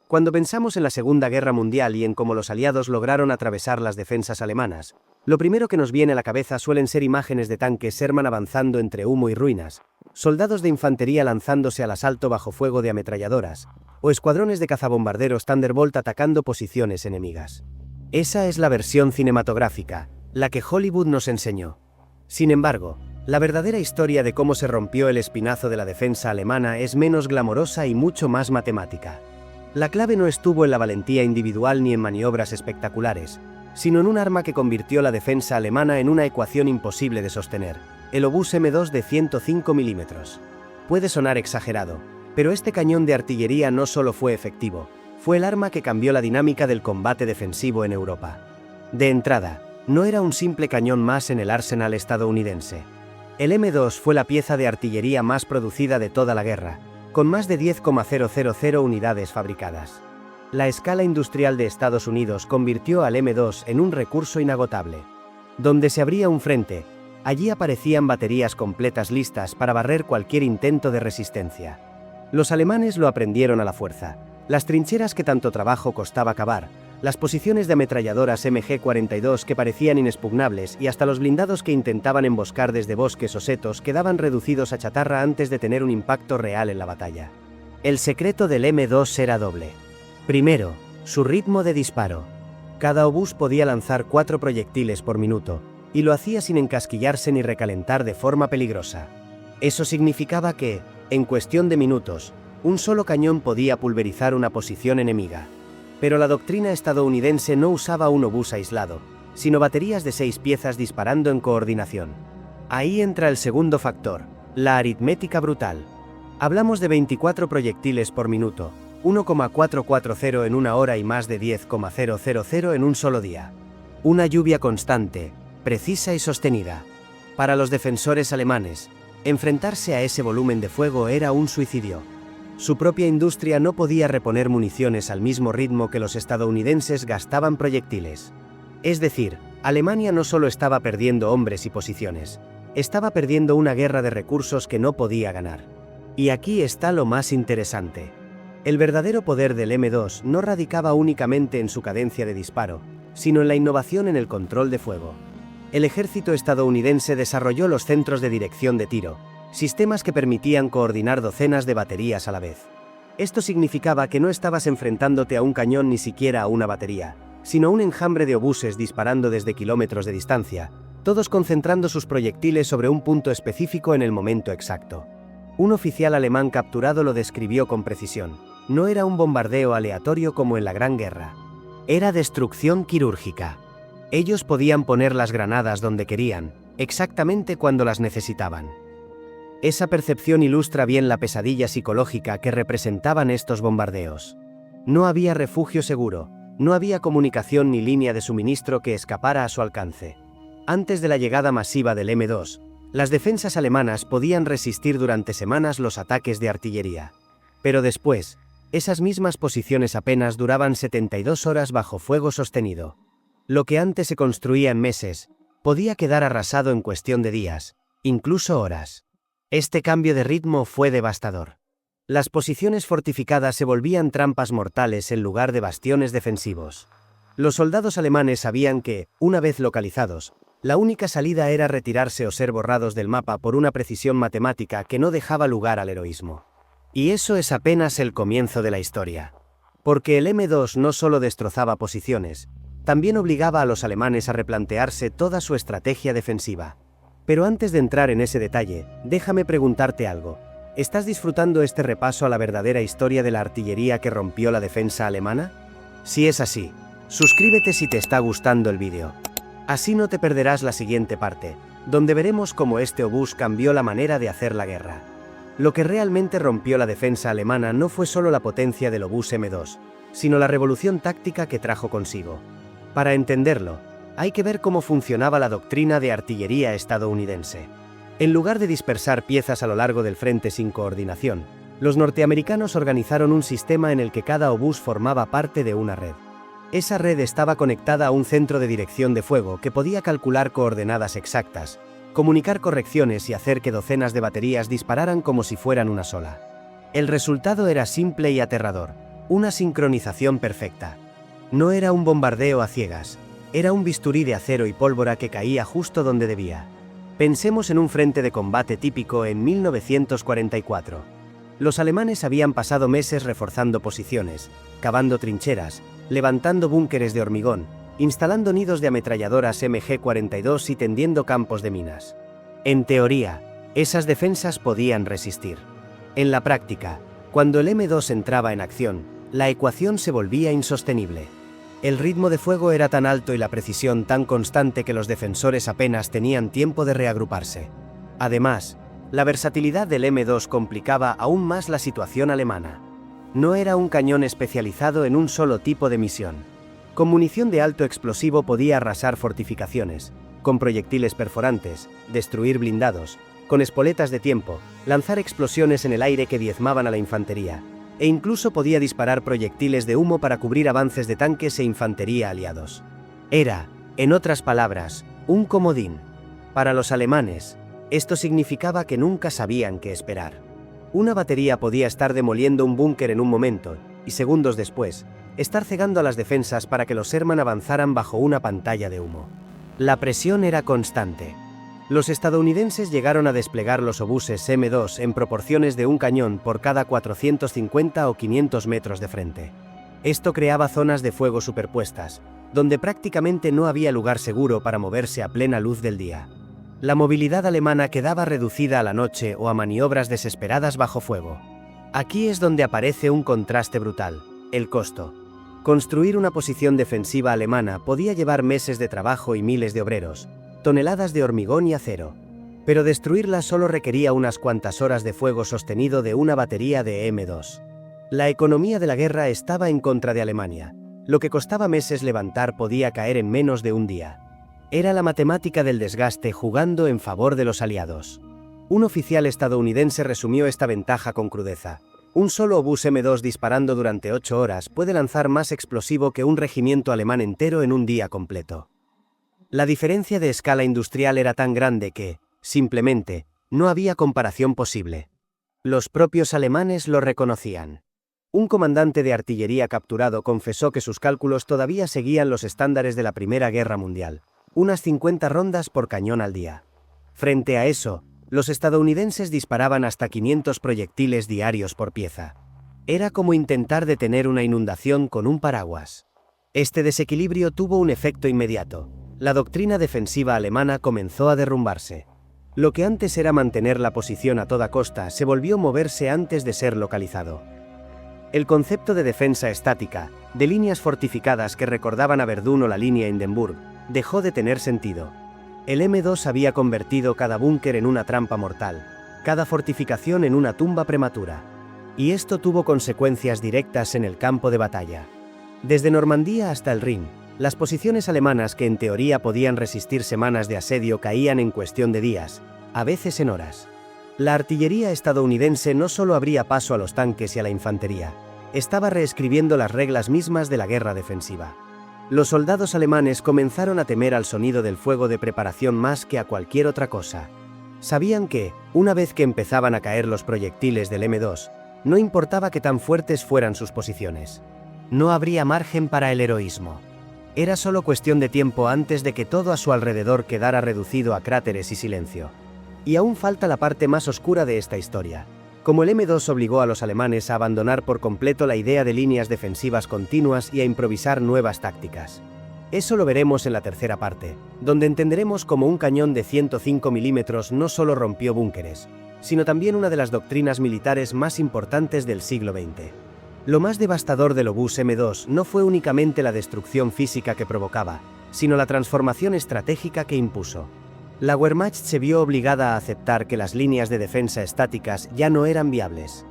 Cuando pensamos en la Segunda Guerra Mundial y en cómo los aliados lograron atravesar las defensas alemanas, lo primero que nos viene a la cabeza suelen ser imágenes de tanques Sherman avanzando entre humo y ruinas, soldados de infantería lanzándose al asalto bajo fuego de ametralladoras, o escuadrones de cazabombarderos Thunderbolt atacando posiciones enemigas. Esa es la versión cinematográfica, la que Hollywood nos enseñó. Sin embargo, la verdadera historia de cómo se rompió el espinazo de la defensa alemana es menos glamorosa y mucho más matemática. La clave no estuvo en la valentía individual ni en maniobras espectaculares, sino en un arma que convirtió la defensa alemana en una ecuación imposible de sostener, el obús M2 de 105 mm. Puede sonar exagerado, pero este cañón de artillería no solo fue efectivo, fue el arma que cambió la dinámica del combate defensivo en Europa. De entrada, no era un simple cañón más en el arsenal estadounidense. El M2 fue la pieza de artillería más producida de toda la guerra, con más de 10,000 unidades fabricadas. La escala industrial de Estados Unidos convirtió al M2 en un recurso inagotable. Donde se abría un frente, allí aparecían baterías completas listas para barrer cualquier intento de resistencia. Los alemanes lo aprendieron a la fuerza. Las trincheras que tanto trabajo costaba cavar, las posiciones de ametralladoras MG-42 que parecían inexpugnables y hasta los blindados que intentaban emboscar desde bosques o setos quedaban reducidos a chatarra antes de tener un impacto real en la batalla. El secreto del M2 era doble. Primero, su ritmo de disparo. Cada obús podía lanzar 4 proyectiles por minuto, y lo hacía sin encasquillarse ni recalentar de forma peligrosa. Eso significaba que, en cuestión de minutos, un solo cañón podía pulverizar una posición enemiga. Pero la doctrina estadounidense no usaba un obús aislado, sino baterías de 6 piezas disparando en coordinación. Ahí entra el segundo factor, la aritmética brutal. Hablamos de 24 proyectiles por minuto, 1,440 en una hora y más de 10,000 en un solo día. Una lluvia constante, precisa y sostenida. Para los defensores alemanes, enfrentarse a ese volumen de fuego era un suicidio. Su propia industria no podía reponer municiones al mismo ritmo que los estadounidenses gastaban proyectiles. Es decir, Alemania no solo estaba perdiendo hombres y posiciones, estaba perdiendo una guerra de recursos que no podía ganar. Y aquí está lo más interesante. El verdadero poder del M2 no radicaba únicamente en su cadencia de disparo, sino en la innovación en el control de fuego. El ejército estadounidense desarrolló los centros de dirección de tiro, sistemas que permitían coordinar docenas de baterías a la vez. Esto significaba que no estabas enfrentándote a un cañón ni siquiera a una batería, sino a un enjambre de obuses disparando desde kilómetros de distancia, todos concentrando sus proyectiles sobre un punto específico en el momento exacto. Un oficial alemán capturado lo describió con precisión. No era un bombardeo aleatorio como en la Gran Guerra. Era destrucción quirúrgica. Ellos podían poner las granadas donde querían, exactamente cuando las necesitaban. Esa percepción ilustra bien la pesadilla psicológica que representaban estos bombardeos. No había refugio seguro, no había comunicación ni línea de suministro que escapara a su alcance. Antes de la llegada masiva del M2, las defensas alemanas podían resistir durante semanas los ataques de artillería. Pero después, esas mismas posiciones apenas duraban 72 horas bajo fuego sostenido. Lo que antes se construía en meses, podía quedar arrasado en cuestión de días, incluso horas. Este cambio de ritmo fue devastador. Las posiciones fortificadas se volvían trampas mortales en lugar de bastiones defensivos. Los soldados alemanes sabían que, una vez localizados, la única salida era retirarse o ser borrados del mapa por una precisión matemática que no dejaba lugar al heroísmo. Y eso es apenas el comienzo de la historia. Porque el M2 no solo destrozaba posiciones, también obligaba a los alemanes a replantearse toda su estrategia defensiva. Pero antes de entrar en ese detalle, déjame preguntarte algo. ¿Estás disfrutando este repaso a la verdadera historia de la artillería que rompió la defensa alemana? Si es así, suscríbete si te está gustando el vídeo. Así no te perderás la siguiente parte, donde veremos cómo este obús cambió la manera de hacer la guerra. Lo que realmente rompió la defensa alemana no fue solo la potencia del obús M2, sino la revolución táctica que trajo consigo. Para entenderlo, hay que ver cómo funcionaba la doctrina de artillería estadounidense. En lugar de dispersar piezas a lo largo del frente sin coordinación, los norteamericanos organizaron un sistema en el que cada obús formaba parte de una red. Esa red estaba conectada a un centro de dirección de fuego que podía calcular coordenadas exactas, comunicar correcciones y hacer que docenas de baterías dispararan como si fueran una sola. El resultado era simple y aterrador. Una sincronización perfecta. No era un bombardeo a ciegas, era un bisturí de acero y pólvora que caía justo donde debía. Pensemos en un frente de combate típico en 1944. Los alemanes habían pasado meses reforzando posiciones, cavando trincheras, levantando búnkeres de hormigón, instalando nidos de ametralladoras MG-42 y tendiendo campos de minas. En teoría, esas defensas podían resistir. En la práctica, cuando el M2 entraba en acción, la ecuación se volvía insostenible. El ritmo de fuego era tan alto y la precisión tan constante que los defensores apenas tenían tiempo de reagruparse. Además, la versatilidad del M2 complicaba aún más la situación alemana. No era un cañón especializado en un solo tipo de misión. Con munición de alto explosivo podía arrasar fortificaciones, con proyectiles perforantes, destruir blindados, con espoletas de tiempo, lanzar explosiones en el aire que diezmaban a la infantería, e incluso podía disparar proyectiles de humo para cubrir avances de tanques e infantería aliados. Era, en otras palabras, un comodín. Para los alemanes, esto significaba que nunca sabían qué esperar. Una batería podía estar demoliendo un búnker en un momento, y segundos después, estar cegando a las defensas para que los Sherman avanzaran bajo una pantalla de humo. La presión era constante. Los estadounidenses llegaron a desplegar los obuses M2 en proporciones de un cañón por cada 450 o 500 metros de frente. Esto creaba zonas de fuego superpuestas, donde prácticamente no había lugar seguro para moverse a plena luz del día. La movilidad alemana quedaba reducida a la noche o a maniobras desesperadas bajo fuego. Aquí es donde aparece un contraste brutal: el costo. Construir una posición defensiva alemana podía llevar meses de trabajo y miles de obreros, toneladas de hormigón y acero. Pero destruirla solo requería unas cuantas horas de fuego sostenido de una batería de M2. La economía de la guerra estaba en contra de Alemania. Lo que costaba meses levantar podía caer en menos de un día. Era la matemática del desgaste jugando en favor de los aliados. Un oficial estadounidense resumió esta ventaja con crudeza: un solo obús M2 disparando durante 8 horas puede lanzar más explosivo que un regimiento alemán entero en un día completo. La diferencia de escala industrial era tan grande que, simplemente, no había comparación posible. Los propios alemanes lo reconocían. Un comandante de artillería capturado confesó que sus cálculos todavía seguían los estándares de la Primera Guerra Mundial: unas 50 rondas por cañón al día. Frente a eso, los estadounidenses disparaban hasta 500 proyectiles diarios por pieza. Era como intentar detener una inundación con un paraguas. Este desequilibrio tuvo un efecto inmediato. La doctrina defensiva alemana comenzó a derrumbarse. Lo que antes era mantener la posición a toda costa se volvió moverse antes de ser localizado. El concepto de defensa estática, de líneas fortificadas que recordaban a Verdún o la línea Hindenburg, dejó de tener sentido. El M2 había convertido cada búnker en una trampa mortal, cada fortificación en una tumba prematura. Y esto tuvo consecuencias directas en el campo de batalla. Desde Normandía hasta el Rin, las posiciones alemanas que en teoría podían resistir semanas de asedio caían en cuestión de días, a veces en horas. La artillería estadounidense no solo abría paso a los tanques y a la infantería, estaba reescribiendo las reglas mismas de la guerra defensiva. Los soldados alemanes comenzaron a temer al sonido del fuego de preparación más que a cualquier otra cosa. Sabían que, una vez que empezaban a caer los proyectiles del M2, no importaba que tan fuertes fueran sus posiciones. No habría margen para el heroísmo. Era solo cuestión de tiempo antes de que todo a su alrededor quedara reducido a cráteres y silencio. Y aún falta la parte más oscura de esta historia. Como el M2 obligó a los alemanes a abandonar por completo la idea de líneas defensivas continuas y a improvisar nuevas tácticas. Eso lo veremos en la tercera parte, donde entenderemos cómo un cañón de 105 milímetros no solo rompió búnkeres, sino también una de las doctrinas militares más importantes del siglo XX. Lo más devastador del obús M2 no fue únicamente la destrucción física que provocaba, sino la transformación estratégica que impuso. La Wehrmacht se vio obligada a aceptar que las líneas de defensa estáticas ya no eran viables.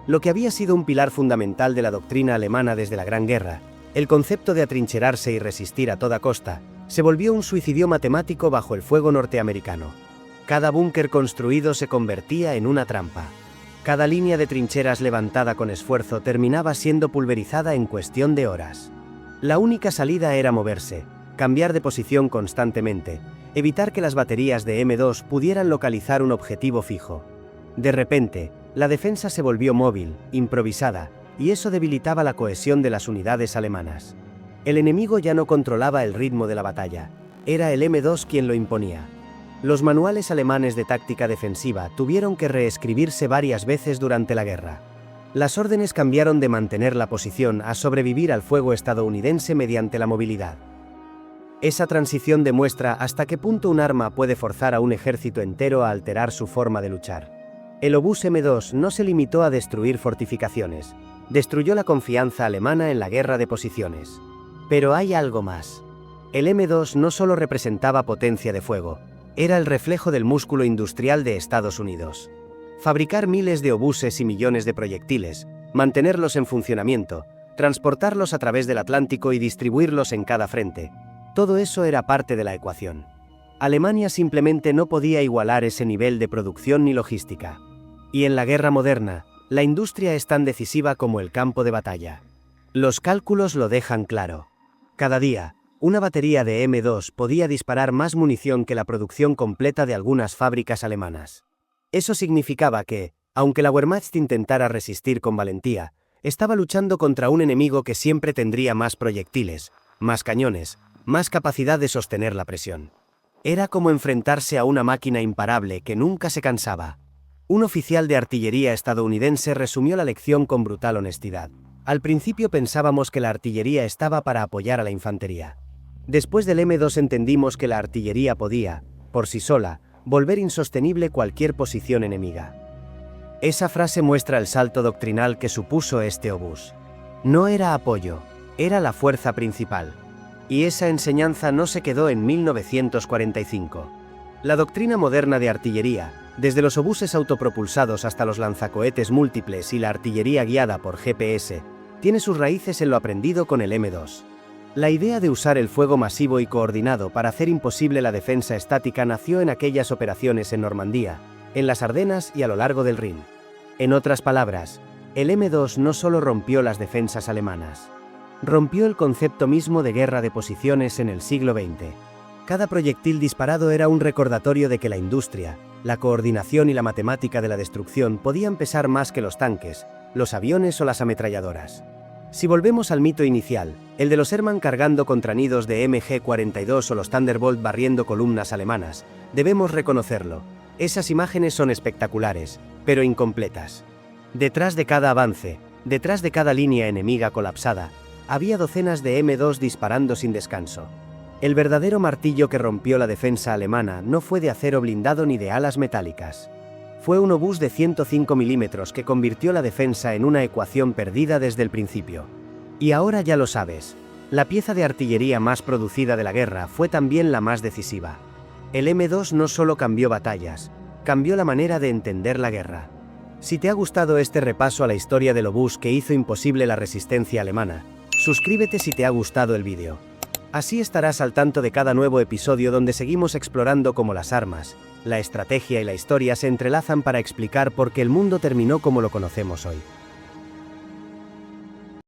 Lo que había sido un pilar fundamental de la doctrina alemana desde la Gran Guerra, el concepto de atrincherarse y resistir a toda costa, se volvió un suicidio matemático bajo el fuego norteamericano. Cada búnker construido se convertía en una trampa. Cada línea de trincheras levantada con esfuerzo terminaba siendo pulverizada en cuestión de horas. La única salida era moverse, cambiar de posición constantemente, evitar que las baterías de M2 pudieran localizar un objetivo fijo. De repente, la defensa se volvió móvil, improvisada, y eso debilitaba la cohesión de las unidades alemanas. El enemigo ya no controlaba el ritmo de la batalla, era el M2 quien lo imponía. Los manuales alemanes de táctica defensiva tuvieron que reescribirse varias veces durante la guerra. Las órdenes cambiaron de mantener la posición a sobrevivir al fuego estadounidense mediante la movilidad. Esa transición demuestra hasta qué punto un arma puede forzar a un ejército entero a alterar su forma de luchar. El obús M2 no se limitó a destruir fortificaciones, destruyó la confianza alemana en la guerra de posiciones. Pero hay algo más. El M2 no solo representaba potencia de fuego, era el reflejo del músculo industrial de Estados Unidos. Fabricar miles de obuses y millones de proyectiles, mantenerlos en funcionamiento, transportarlos a través del Atlántico y distribuirlos en cada frente, todo eso era parte de la ecuación. Alemania simplemente no podía igualar ese nivel de producción ni logística. Y en la guerra moderna, la industria es tan decisiva como el campo de batalla. Los cálculos lo dejan claro. Cada día, una batería de M2 podía disparar más munición que la producción completa de algunas fábricas alemanas. Eso significaba que, aunque la Wehrmacht intentara resistir con valentía, estaba luchando contra un enemigo que siempre tendría más proyectiles, más cañones, más capacidad de sostener la presión. Era como enfrentarse a una máquina imparable que nunca se cansaba. Un oficial de artillería estadounidense resumió la lección con brutal honestidad. Al principio pensábamos que la artillería estaba para apoyar a la infantería. Después del M2 entendimos que la artillería podía, por sí sola, volver insostenible cualquier posición enemiga. Esa frase muestra el salto doctrinal que supuso este obús. No era apoyo, era la fuerza principal. Y esa enseñanza no se quedó en 1945. La doctrina moderna de artillería, desde los obuses autopropulsados hasta los lanzacohetes múltiples y la artillería guiada por GPS, tiene sus raíces en lo aprendido con el M2. La idea de usar el fuego masivo y coordinado para hacer imposible la defensa estática nació en aquellas operaciones en Normandía, en las Ardenas y a lo largo del Rin. En otras palabras, el M2 no solo rompió las defensas alemanas, rompió el concepto mismo de guerra de posiciones en el siglo XX. Cada proyectil disparado era un recordatorio de que la industria, la coordinación y la matemática de la destrucción podían pesar más que los tanques, los aviones o las ametralladoras. Si volvemos al mito inicial, el de los Sherman cargando contra nidos de MG-42 o los Thunderbolt barriendo columnas alemanas, debemos reconocerlo. Esas imágenes son espectaculares, pero incompletas. Detrás de cada avance, detrás de cada línea enemiga colapsada, había docenas de M2 disparando sin descanso. El verdadero martillo que rompió la defensa alemana no fue de acero blindado ni de alas metálicas. Fue un obús de 105 milímetros que convirtió la defensa en una ecuación perdida desde el principio. Y ahora ya lo sabes, la pieza de artillería más producida de la guerra fue también la más decisiva. El M2 no solo cambió batallas, cambió la manera de entender la guerra. Si te ha gustado este repaso a la historia del obús que hizo imposible la resistencia alemana, suscríbete si te ha gustado el vídeo. Así estarás al tanto de cada nuevo episodio donde seguimos explorando cómo las armas, la estrategia y la historia se entrelazan para explicar por qué el mundo terminó como lo conocemos hoy.